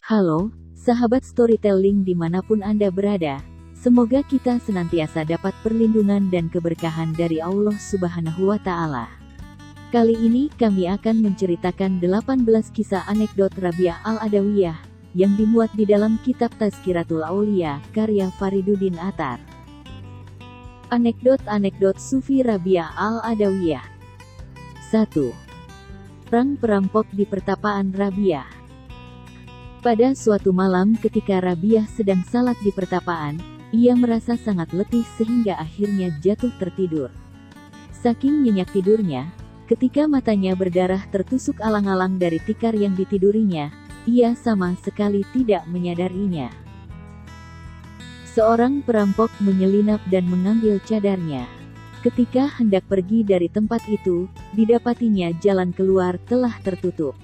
Halo, sahabat storytelling dimanapun Anda berada. Semoga kita senantiasa dapat perlindungan dan keberkahan dari Allah Subhanahu wa Ta'ala. Kali ini kami akan menceritakan 18 kisah anekdot Rabiah Al-Adawiyah yang dimuat di dalam kitab Tazkiratul Aulia karya Fariduddin Attar. Anekdot Sufi Rabiah Al-Adawiyah. 1. Perang perampok di pertapaan Rabiah. Pada suatu malam ketika Rabiah sedang salat di pertapaan, ia merasa sangat letih sehingga akhirnya jatuh tertidur. Saking nyenyak tidurnya, ketika matanya berdarah tertusuk alang-alang dari tikar yang ditidurinya, ia sama sekali tidak menyadarinya. Seorang perampok menyelinap dan mengambil cadarnya. Ketika hendak pergi dari tempat itu, didapatinya jalan keluar telah tertutup.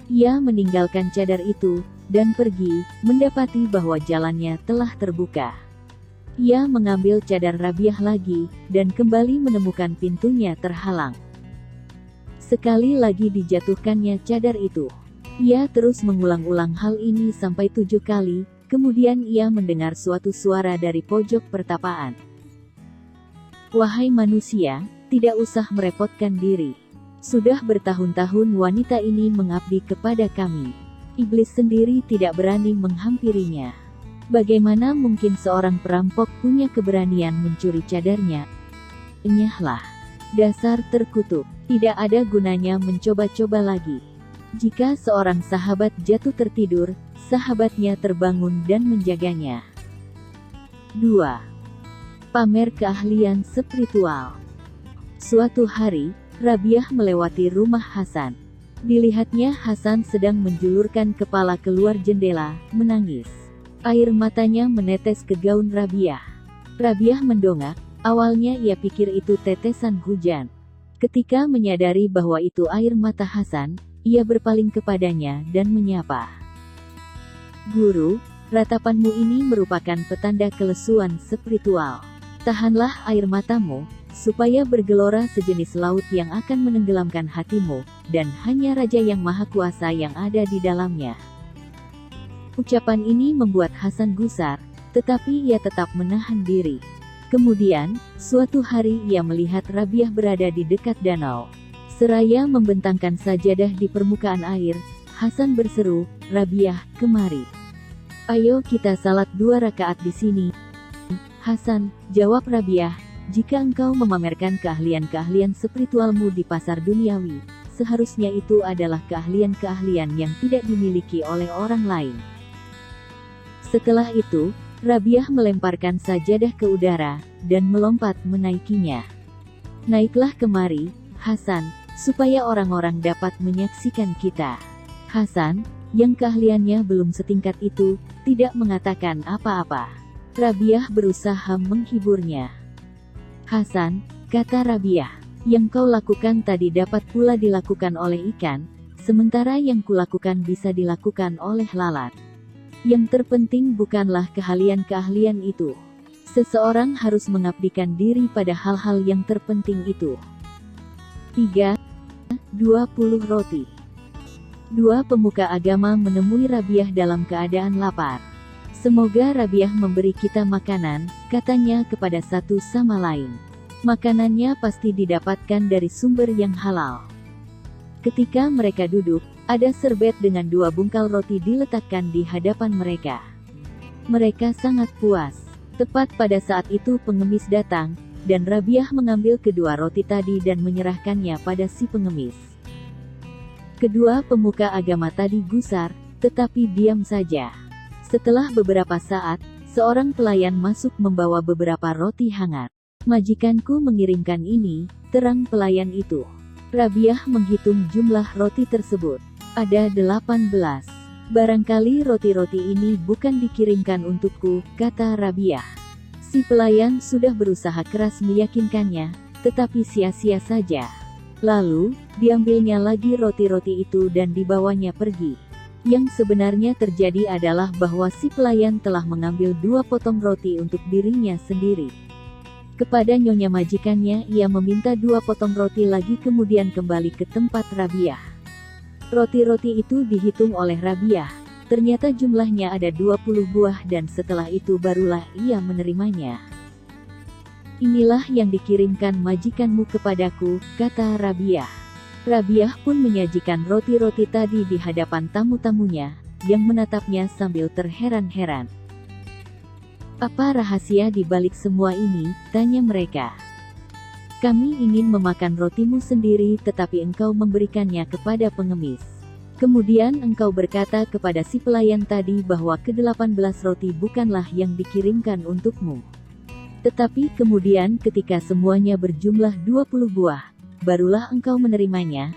Ia meninggalkan cadar itu, dan pergi, mendapati bahwa jalannya telah terbuka. Ia mengambil cadar Rabiah lagi, dan kembali menemukan pintunya terhalang. Sekali lagi dijatuhkannya cadar itu. Ia terus mengulang-ulang hal ini sampai 7 kali, kemudian ia mendengar suatu suara dari pojok pertapaan. "Wahai manusia, tidak usah merepotkan diri. Sudah bertahun-tahun wanita ini mengabdi kepada kami. Iblis sendiri tidak berani menghampirinya. Bagaimana mungkin seorang perampok punya keberanian mencuri cadarnya? Enyahlah. Dasar terkutuk. Tidak ada gunanya mencoba-coba lagi." Jika seorang sahabat jatuh tertidur, sahabatnya terbangun dan menjaganya. 2. Pamer keahlian spiritual. Suatu hari, Rabiah melewati rumah Hasan. Dilihatnya Hasan sedang menjulurkan kepala keluar jendela, menangis. Air matanya menetes ke gaun Rabiah. Rabiah mendongak, awalnya ia pikir itu tetesan hujan. Ketika menyadari bahwa itu air mata Hasan, ia berpaling kepadanya dan menyapa. "Guru, ratapanmu ini merupakan petanda kelesuan spiritual. Tahanlah air matamu, supaya bergelora sejenis laut yang akan menenggelamkan hatimu, dan hanya Raja yang Maha Kuasa yang ada di dalamnya." Ucapan ini membuat Hasan gusar, tetapi ia tetap menahan diri. Kemudian, suatu hari ia melihat Rabiah berada di dekat danau. Seraya membentangkan sajadah di permukaan air, Hasan berseru, "Rabiah, kemari. Ayo kita salat 2 rakaat di sini." "Hasan," jawab Rabiah, "jika engkau memamerkan keahlian-keahlian spiritualmu di pasar duniawi, seharusnya itu adalah keahlian-keahlian yang tidak dimiliki oleh orang lain." Setelah itu, Rabiah melemparkan sajadah ke udara, dan melompat menaikinya. "Naiklah kemari, Hasan, supaya orang-orang dapat menyaksikan kita." Hasan, yang keahliannya belum setingkat itu, tidak mengatakan apa-apa. Rabiah berusaha menghiburnya. "Hasan," kata Rabiah, "yang kau lakukan tadi dapat pula dilakukan oleh ikan, sementara yang kulakukan bisa dilakukan oleh lalat. Yang terpenting bukanlah keahlian-keahlian itu. Seseorang harus mengabdikan diri pada hal-hal yang terpenting itu." 3. 20 roti. 2 pemuka agama menemui Rabiah dalam keadaan lapar. "Semoga Rabiah memberi kita makanan," katanya kepada satu sama lain. "Makanannya pasti didapatkan dari sumber yang halal." Ketika mereka duduk, ada serbet dengan 2 bungkal roti diletakkan di hadapan mereka. Mereka sangat puas. Tepat pada saat itu pengemis datang, dan Rabiah mengambil kedua roti tadi dan menyerahkannya pada si pengemis. Kedua pemuka agama tadi gusar, tetapi diam saja. Setelah beberapa saat, seorang pelayan masuk membawa beberapa roti hangat. "Majikanku mengirimkan ini," terang pelayan itu. Rabiah menghitung jumlah roti tersebut. "Ada 18. Barangkali roti-roti ini bukan dikirimkan untukku," kata Rabiah. Si pelayan sudah berusaha keras meyakinkannya, tetapi sia-sia saja. Lalu, diambilnya lagi roti-roti itu dan dibawanya pergi. Yang sebenarnya terjadi adalah bahwa si pelayan telah mengambil 2 potong roti untuk dirinya sendiri. Kepada nyonya majikannya ia meminta 2 potong roti lagi kemudian kembali ke tempat Rabiah. Roti-roti itu dihitung oleh Rabiah. Ternyata jumlahnya ada 20 buah dan setelah itu barulah ia menerimanya. Inilah yang dikirimkan majikanmu kepadaku, kata Rabiah. Rabiah pun menyajikan roti-roti tadi di hadapan tamu-tamunya, yang menatapnya sambil terheran-heran. Apa rahasia di balik semua ini? Tanya mereka. Kami ingin memakan rotimu sendiri tetapi engkau memberikannya kepada pengemis. Kemudian engkau berkata kepada si pelayan tadi bahwa ke-18 roti bukanlah yang dikirimkan untukmu. Tetapi kemudian ketika semuanya berjumlah 20 buah, barulah engkau menerimanya.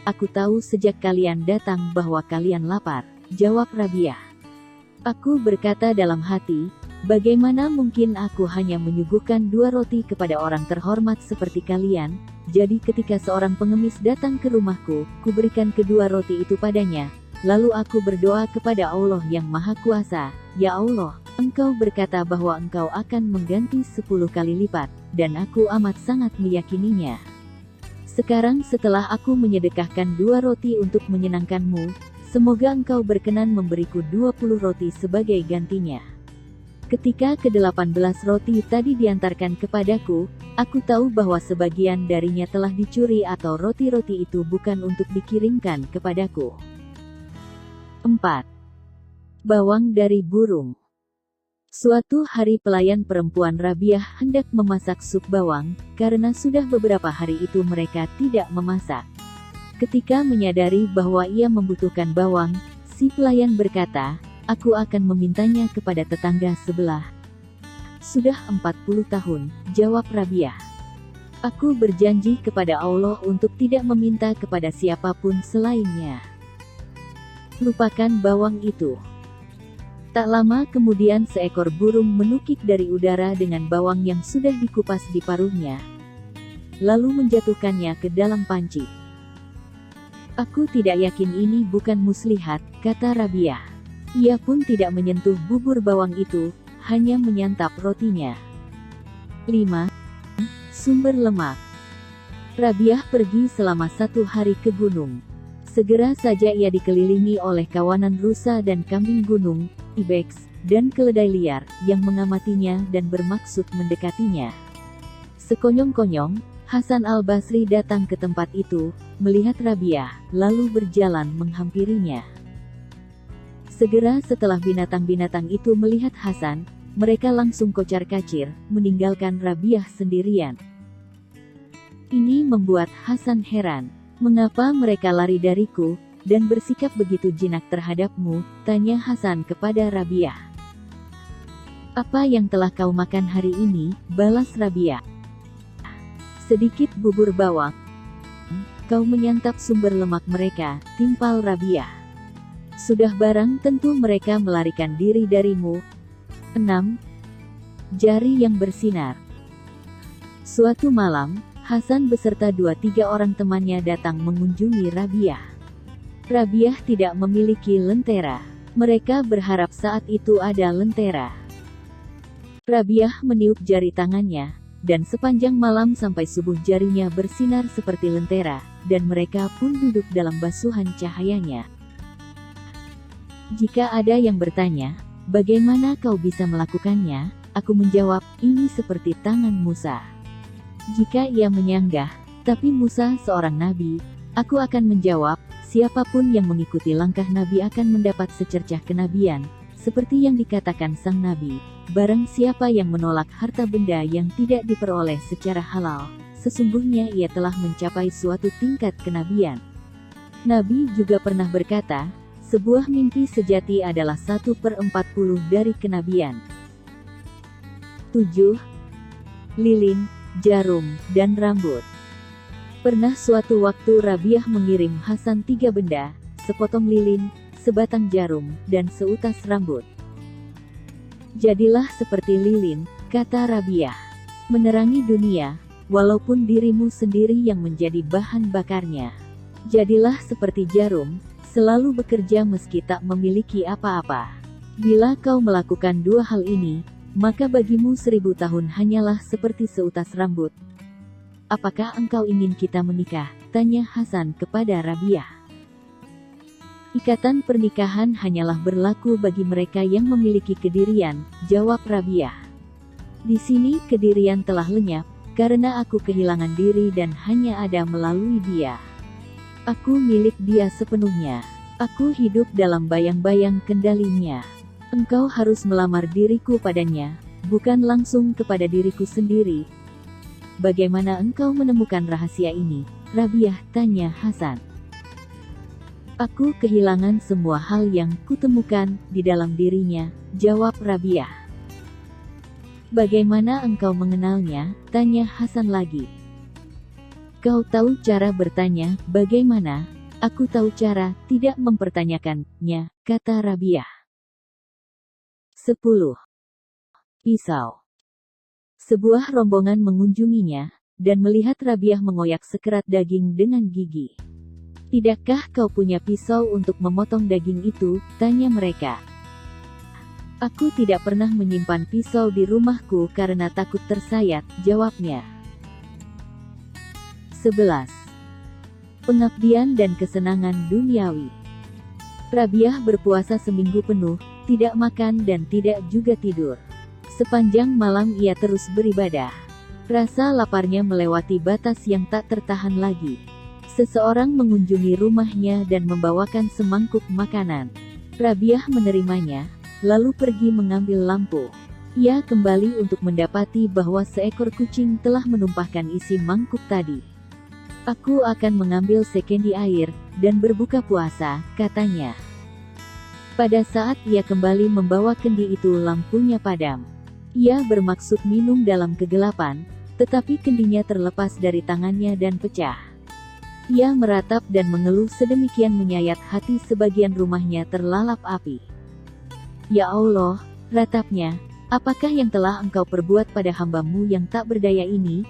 Aku tahu sejak kalian datang bahwa kalian lapar, jawab Rabiah. Aku berkata dalam hati, bagaimana mungkin aku hanya menyuguhkan 2 roti kepada orang terhormat seperti kalian? Jadi ketika seorang pengemis datang ke rumahku, kuberikan kedua roti itu padanya. Lalu aku berdoa kepada Allah yang Maha Kuasa, Ya Allah, engkau berkata bahwa engkau akan mengganti 10 kali lipat, dan aku amat sangat meyakininya. Sekarang setelah aku menyedekahkan 2 roti untuk menyenangkanmu, semoga engkau berkenan memberiku 20 roti sebagai gantinya. Ketika ke-18 roti tadi diantarkan kepadaku, aku tahu bahwa sebagian darinya telah dicuri atau roti-roti itu bukan untuk dikirimkan kepadaku. 4. Bawang dari burung. Suatu hari pelayan perempuan Rabiah hendak memasak sup bawang, karena sudah beberapa hari itu mereka tidak memasak. Ketika menyadari bahwa ia membutuhkan bawang, si pelayan berkata, aku akan memintanya kepada tetangga sebelah. Sudah 40 tahun, jawab Rabiah. Aku berjanji kepada Allah untuk tidak meminta kepada siapapun selainnya. Lupakan bawang itu. Tak lama kemudian seekor burung menukik dari udara dengan bawang yang sudah dikupas di paruhnya, lalu menjatuhkannya ke dalam panci. Aku tidak yakin ini bukan muslihat, kata Rabiah. Ia pun tidak menyentuh bubur bawang itu, hanya menyantap rotinya. 5. Sumber lemak. Rabiah pergi selama 1 hari ke gunung. Segera saja ia dikelilingi oleh kawanan rusa dan kambing gunung, ibex, dan keledai liar, yang mengamatinya dan bermaksud mendekatinya. Sekonyong-konyong, Hasan al-Basri datang ke tempat itu, melihat Rabiah, lalu berjalan menghampirinya. Segera setelah binatang-binatang itu melihat Hasan, mereka langsung kocar-kacir, meninggalkan Rabiah sendirian. Ini membuat Hasan heran. Mengapa mereka lari dariku, dan bersikap begitu jinak terhadapmu? Tanya Hasan kepada Rabiah. Apa yang telah kau makan hari ini? Balas Rabiah. Sedikit bubur bawang. Kau menyantap sumber lemak mereka, timpal Rabiah. Sudah barang tentu mereka melarikan diri darimu. 6. Jari yang bersinar. Suatu malam, Hasan beserta 2-3 orang temannya datang mengunjungi Rabiah. Rabiah tidak memiliki lentera. Mereka berharap saat itu ada lentera. Rabiah meniup jari tangannya, dan sepanjang malam sampai subuh jarinya bersinar seperti lentera, dan mereka pun duduk dalam basuhan cahayanya. Jika ada yang bertanya, bagaimana kau bisa melakukannya? Aku menjawab, ini seperti tangan Musa. Jika ia menyanggah, tapi Musa seorang nabi, aku akan menjawab, siapapun yang mengikuti langkah nabi akan mendapat secercah kenabian, seperti yang dikatakan sang nabi, barang siapa yang menolak harta benda yang tidak diperoleh secara halal, sesungguhnya ia telah mencapai suatu tingkat kenabian. Nabi juga pernah berkata, sebuah mimpi sejati adalah 1/40 dari kenabian. 7. Lilin, jarum, dan rambut. Pernah suatu waktu Rabiah mengirim Hasan 3 benda, sepotong lilin, sebatang jarum, dan seutas rambut. Jadilah seperti lilin, kata Rabiah, menerangi dunia, walaupun dirimu sendiri yang menjadi bahan bakarnya. Jadilah seperti jarum, selalu bekerja meski tak memiliki apa-apa. Bila kau melakukan 2 hal ini, maka bagimu 1000 tahun hanyalah seperti seutas rambut. Apakah engkau ingin kita menikah? Tanya Hasan kepada Rabiah. Ikatan pernikahan hanyalah berlaku bagi mereka yang memiliki kedirian, jawab Rabiah. Di sini kedirian telah lenyap, karena aku kehilangan diri dan hanya ada melalui dia. Aku milik dia sepenuhnya. Aku hidup dalam bayang-bayang kendalinya. Engkau harus melamar diriku padanya, bukan langsung kepada diriku sendiri. Bagaimana engkau menemukan rahasia ini? Rabiah tanya Hasan. Aku kehilangan semua hal yang kutemukan di dalam dirinya, jawab Rabiah. Bagaimana engkau mengenalnya? Tanya Hasan lagi. Kau tahu cara bertanya, bagaimana? Aku tahu cara tidak mempertanyakannya, kata Rabiah. 10. Pisau. Sebuah rombongan mengunjunginya, dan melihat Rabiah mengoyak sekerat daging dengan gigi. Tidakkah kau punya pisau untuk memotong daging itu? Tanya mereka. Aku tidak pernah menyimpan pisau di rumahku karena takut tersayat, jawabnya. 11. Pengabdian dan kesenangan duniawi. Rabiah berpuasa seminggu penuh, tidak makan dan tidak juga tidur. Sepanjang malam ia terus beribadah. Rasa laparnya melewati batas yang tak tertahan lagi. Seseorang mengunjungi rumahnya dan membawakan semangkuk makanan. Rabiah menerimanya, lalu pergi mengambil lampu. Ia kembali untuk mendapati bahwa seekor kucing telah menumpahkan isi mangkuk tadi. Aku akan mengambil sekendi air, dan berbuka puasa, katanya. Pada saat ia kembali membawa kendi itu lampunya padam. Ia bermaksud minum dalam kegelapan, tetapi kendinya terlepas dari tangannya dan pecah. Ia meratap dan mengeluh sedemikian menyayat hati sebagian rumahnya terlalap api. Ya Allah, ratapnya, apakah yang telah engkau perbuat pada hamba-Mu yang tak berdaya ini?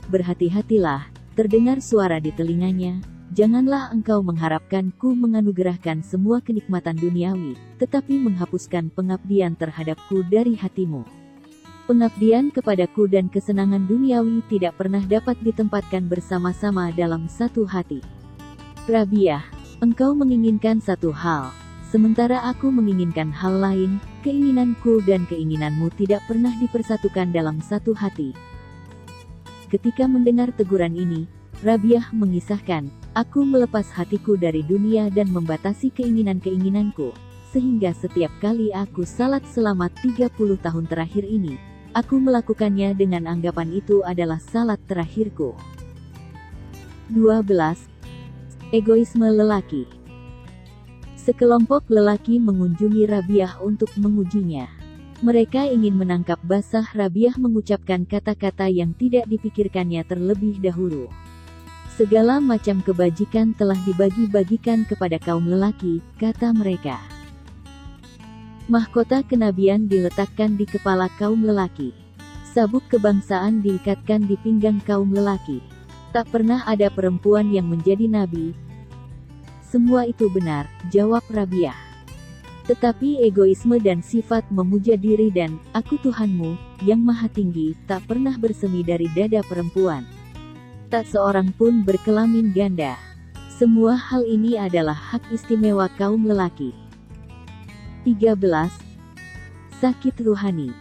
Berhati-hatilah, terdengar suara di telinganya, janganlah engkau mengharapkanku menganugerahkan semua kenikmatan duniawi, tetapi menghapuskan pengabdian terhadapku dari hatimu. Pengabdian kepadaku dan kesenangan duniawi tidak pernah dapat ditempatkan bersama-sama dalam satu hati. Rabiah, engkau menginginkan satu hal, sementara aku menginginkan hal lain, keinginanku dan keinginanmu tidak pernah dipersatukan dalam satu hati. Ketika mendengar teguran ini, Rabiah mengisahkan, aku melepas hatiku dari dunia dan membatasi keinginan-keinginanku, sehingga setiap kali aku salat selama 30 tahun terakhir ini, aku melakukannya dengan anggapan itu adalah salat terakhirku. 12. Egoisme lelaki. Sekelompok lelaki mengunjungi Rabiah untuk mengujinya. Mereka ingin menangkap basah Rabiah mengucapkan kata-kata yang tidak dipikirkannya terlebih dahulu. Segala macam kebajikan telah dibagi-bagikan kepada kaum lelaki, kata mereka. Mahkota kenabian diletakkan di kepala kaum lelaki. Sabuk kebangsaan diikatkan di pinggang kaum lelaki. Tak pernah ada perempuan yang menjadi nabi. Semua itu benar, jawab Rabiah. Tetapi egoisme dan sifat memuja diri dan aku Tuhanmu, yang maha tinggi, tak pernah bersemi dari dada perempuan. Tak seorang pun berkelamin ganda. Semua hal ini adalah hak istimewa kaum lelaki. 13. Sakit ruhani.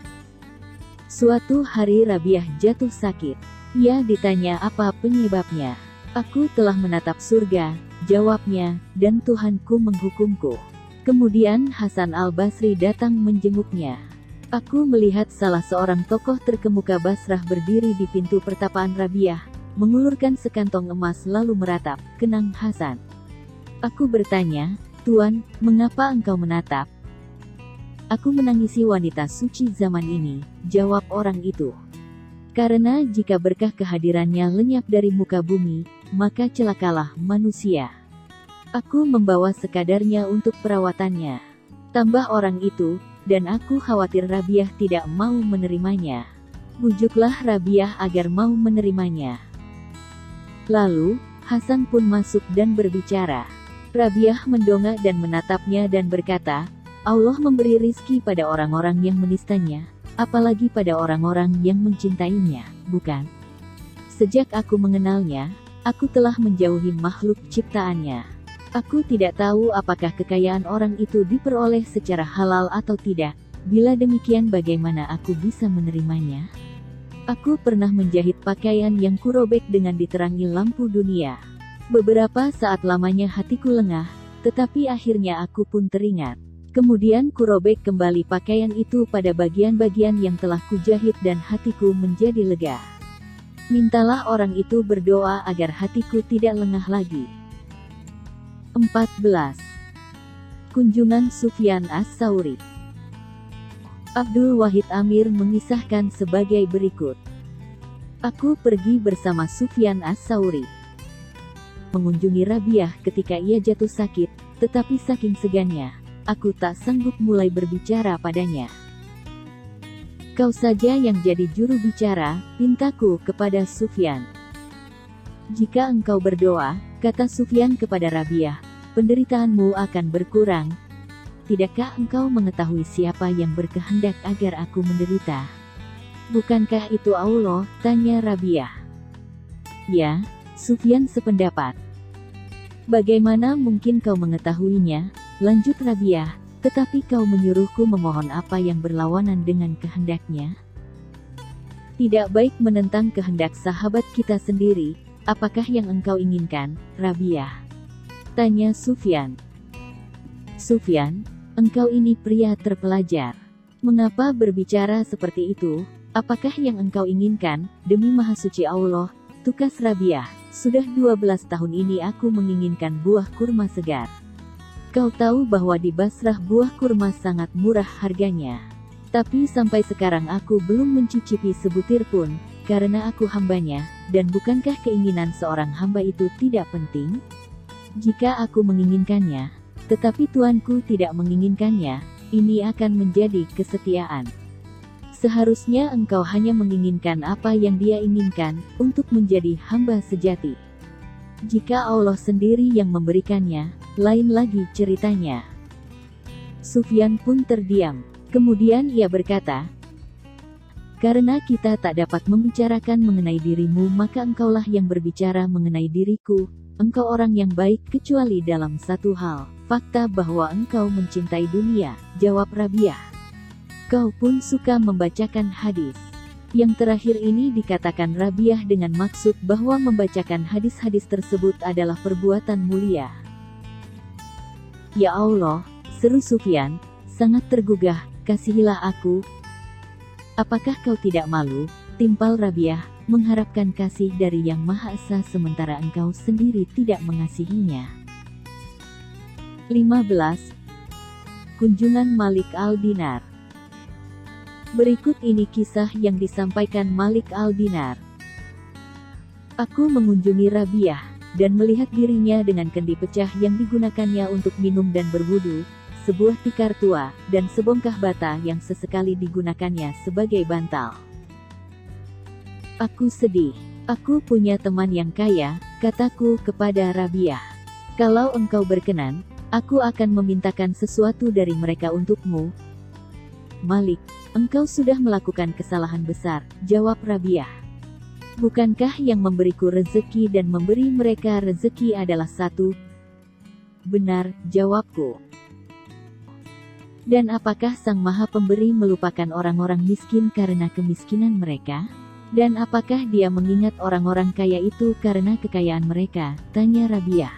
Suatu hari Rabiah jatuh sakit. Ia ditanya apa penyebabnya. Aku telah menatap surga, jawabnya, dan Tuhanku menghukumku. Kemudian Hasan al-Basri datang menjenguknya. Aku melihat salah seorang tokoh terkemuka Basrah berdiri di pintu pertapaan Rabiah, mengulurkan sekantong emas lalu meratap, kenang Hasan. Aku bertanya, Tuan, mengapa engkau menatap? Aku menangisi wanita suci zaman ini, jawab orang itu. Karena jika berkah kehadirannya lenyap dari muka bumi, maka celakalah manusia. Aku membawa sekadarnya untuk perawatannya. Tambah orang itu, dan aku khawatir Rabiah tidak mau menerimanya. Bujuklah Rabiah agar mau menerimanya. Lalu, Hasan pun masuk dan berbicara. Rabiah mendongak dan menatapnya dan berkata, Allah memberi rizki pada orang-orang yang menistanya, apalagi pada orang-orang yang mencintainya, bukan? Sejak aku mengenalnya, aku telah menjauhi makhluk ciptaannya. Aku tidak tahu apakah kekayaan orang itu diperoleh secara halal atau tidak. Bila demikian, bagaimana aku bisa menerimanya? Aku pernah menjahit pakaian yang kurobek dengan diterangi lampu dunia. Beberapa saat lamanya hatiku lengah, tetapi akhirnya aku pun teringat. Kemudian kurobek kembali pakaian itu pada bagian-bagian yang telah kujahit dan hatiku menjadi lega. Mintalah orang itu berdoa agar hatiku tidak lengah lagi. 14. Kunjungan Sufyan Ats-Tsauri. Abdul Wahid Amir mengisahkan sebagai berikut. Aku pergi bersama Sufyan Ats-Tsauri mengunjungi Rabi'ah ketika ia jatuh sakit, tetapi saking segannya, aku tak sanggup mulai berbicara padanya. Kau saja yang jadi juru bicara, pintaku kepada Sufyan. Jika engkau berdoa, kata Sufyan kepada Rabi'ah, penderitaanmu akan berkurang. Tidakkah engkau mengetahui siapa yang berkehendak agar aku menderita? Bukankah itu Allah? Tanya Rabi'ah. Ya, Sufyan sependapat. Bagaimana mungkin kau mengetahuinya? Lanjut Rabi'ah, tetapi kau menyuruhku memohon apa yang berlawanan dengan kehendaknya? Tidak baik menentang kehendak sahabat kita sendiri. Apakah yang engkau inginkan, Rabi'ah? Tanya Sufyan. Sufyan, engkau ini pria terpelajar. Mengapa berbicara seperti itu? Apakah yang engkau inginkan, demi Maha Suci Allah? Tukas Rabi'ah, sudah 12 tahun ini aku menginginkan buah kurma segar. Kau tahu bahwa di Basrah buah kurma sangat murah harganya. Tapi sampai sekarang aku belum mencicipi sebutir pun, karena aku hambanya, dan bukankah keinginan seorang hamba itu tidak penting? Jika aku menginginkannya, tetapi Tuanku tidak menginginkannya, ini akan menjadi kesetiaan. Seharusnya engkau hanya menginginkan apa yang Dia inginkan, untuk menjadi hamba sejati. Jika Allah sendiri yang memberikannya, lain lagi ceritanya. Sufyan pun terdiam. Kemudian ia berkata, karena kita tak dapat membicarakan mengenai dirimu, maka engkaulah yang berbicara mengenai diriku. Engkau orang yang baik kecuali dalam satu hal, fakta bahwa engkau mencintai dunia, jawab Rabi'ah. Kau pun suka membacakan hadis. Yang terakhir ini dikatakan Rabi'ah dengan maksud bahwa membacakan hadis-hadis tersebut adalah perbuatan mulia. Ya Allah, seru Sufyan, sangat tergugah, kasihilah aku. Apakah kau tidak malu, timpal Rabi'ah, mengharapkan kasih dari Yang Maha Esa sementara engkau sendiri tidak mengasihinya? 15. Kunjungan Malik al-Dinar. Berikut ini kisah yang disampaikan Malik al-Dinar. Aku mengunjungi Rabi'ah, dan melihat dirinya dengan kendi pecah yang digunakannya untuk minum dan berwudu, sebuah tikar tua, dan sebongkah bata yang sesekali digunakannya sebagai bantal. Aku sedih. Aku punya teman yang kaya, kataku kepada Rabi'ah. Kalau engkau berkenan, aku akan memintakan sesuatu dari mereka untukmu. Malik, engkau sudah melakukan kesalahan besar, jawab Rabi'ah. Bukankah yang memberiku rezeki dan memberi mereka rezeki adalah satu? Benar, jawabku. Dan apakah Sang Maha Pemberi melupakan orang-orang miskin karena kemiskinan mereka? Dan apakah Dia mengingat orang-orang kaya itu karena kekayaan mereka? Tanya Rabi'ah.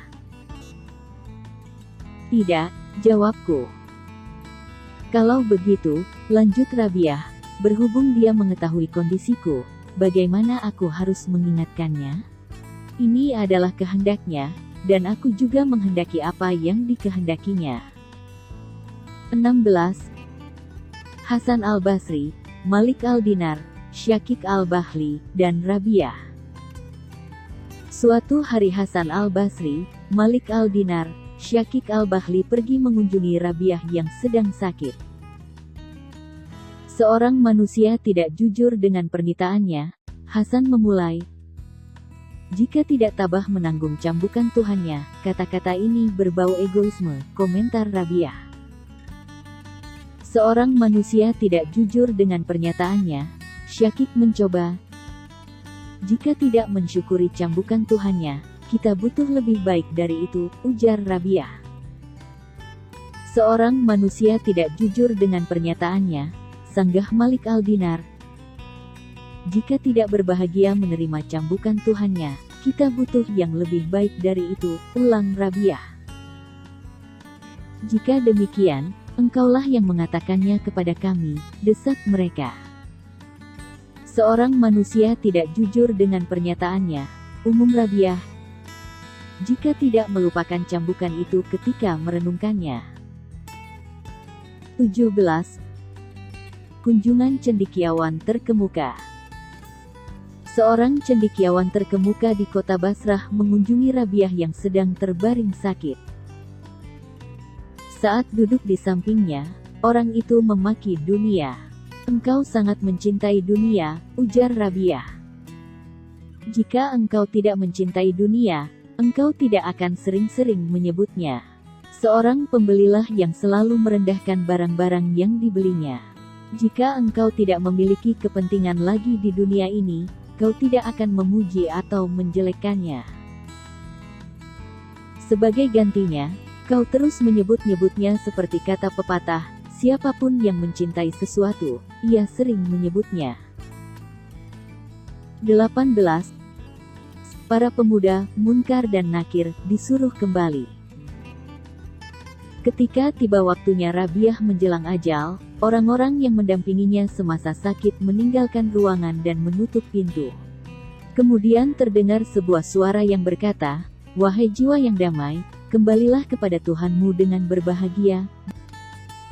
Tidak, jawabku. Kalau begitu, lanjut Rabi'ah, berhubung dia mengetahui kondisiku, bagaimana aku harus mengingatkannya? Ini adalah kehendaknya, dan aku juga menghendaki apa yang dikehendakinya. 16. Hasan al-Basri, Malik al-Dinar, Syakik al-Bahli, dan Rabi'ah. Suatu hari Hasan al-Basri, Malik al-Dinar, Syakik al-Bahli pergi mengunjungi Rabi'ah yang sedang sakit. Seorang manusia tidak jujur dengan pernikahannya. Hasan memulai, jika tidak tabah menanggung cambukan Tuhannya, kata-kata ini berbau egoisme, komentar Rabi'ah. Seorang manusia tidak jujur dengan pernyataannya. Syakik mencoba, jika tidak mensyukuri cambukan Tuhannya, Kita butuh lebih baik dari itu, ujar Rabiah. Seorang manusia tidak jujur dengan pernyataannya, sanggah Malik Al-Dinar. Jika tidak berbahagia menerima cambukan Tuhannya, kita butuh yang lebih baik dari itu, ulang Rabiah. Jika demikian, engkaulah yang mengatakannya kepada kami, desak mereka. Seorang manusia tidak jujur dengan pernyataannya, umum Rabiah, jika tidak melupakan cambukan itu ketika merenungkannya. 17. Kunjungan cendekiawan terkemuka. Seorang cendekiawan terkemuka di kota Basrah mengunjungi Rabiah yang sedang terbaring sakit. Saat duduk di sampingnya, orang itu memaki dunia. Engkau sangat mencintai dunia, ujar Rabiah. Jika engkau tidak mencintai dunia, engkau tidak akan sering-sering menyebutnya. Seorang pembelilah yang selalu merendahkan barang-barang yang dibelinya. Jika engkau tidak memiliki kepentingan lagi di dunia ini, kau tidak akan memuji atau menjelekkannya. Sebagai gantinya, kau terus menyebut-nyebutnya seperti kata pepatah, siapapun yang mencintai sesuatu, ia sering menyebutnya. 18. Para pemuda, Munkar dan Nakir, disuruh kembali. Ketika tiba waktunya Rabiah menjelang ajal, orang-orang yang mendampinginya semasa sakit meninggalkan ruangan dan menutup pintu. Kemudian terdengar sebuah suara yang berkata, "Wahai jiwa yang damai, kembalilah kepada Tuhanmu dengan berbahagia."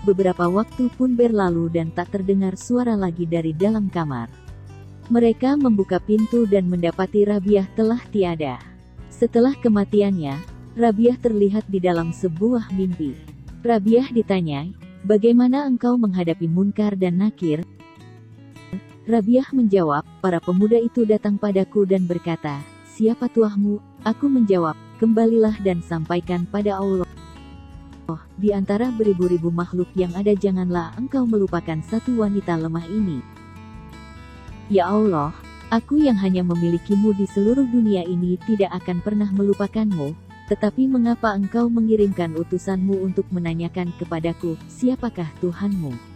Beberapa waktu pun berlalu dan tak terdengar suara lagi dari dalam kamar. Mereka membuka pintu dan mendapati Rabiah telah tiada. Setelah kematiannya, Rabiah terlihat di dalam sebuah mimpi. Rabiah ditanyai, "Bagaimana engkau menghadapi Munkar dan Nakir?" Rabiah menjawab, "Para pemuda itu datang padaku dan berkata, 'Siapa tuahmu?' Aku menjawab, 'Kembalilah dan sampaikan pada Allah. Di antara beribu-ribu makhluk yang ada janganlah engkau melupakan satu wanita lemah ini. Ya Allah, aku yang hanya memilikimu di seluruh dunia ini tidak akan pernah melupakanmu, tetapi mengapa engkau mengirimkan utusanmu untuk menanyakan kepadaku, siapakah Tuhanmu?'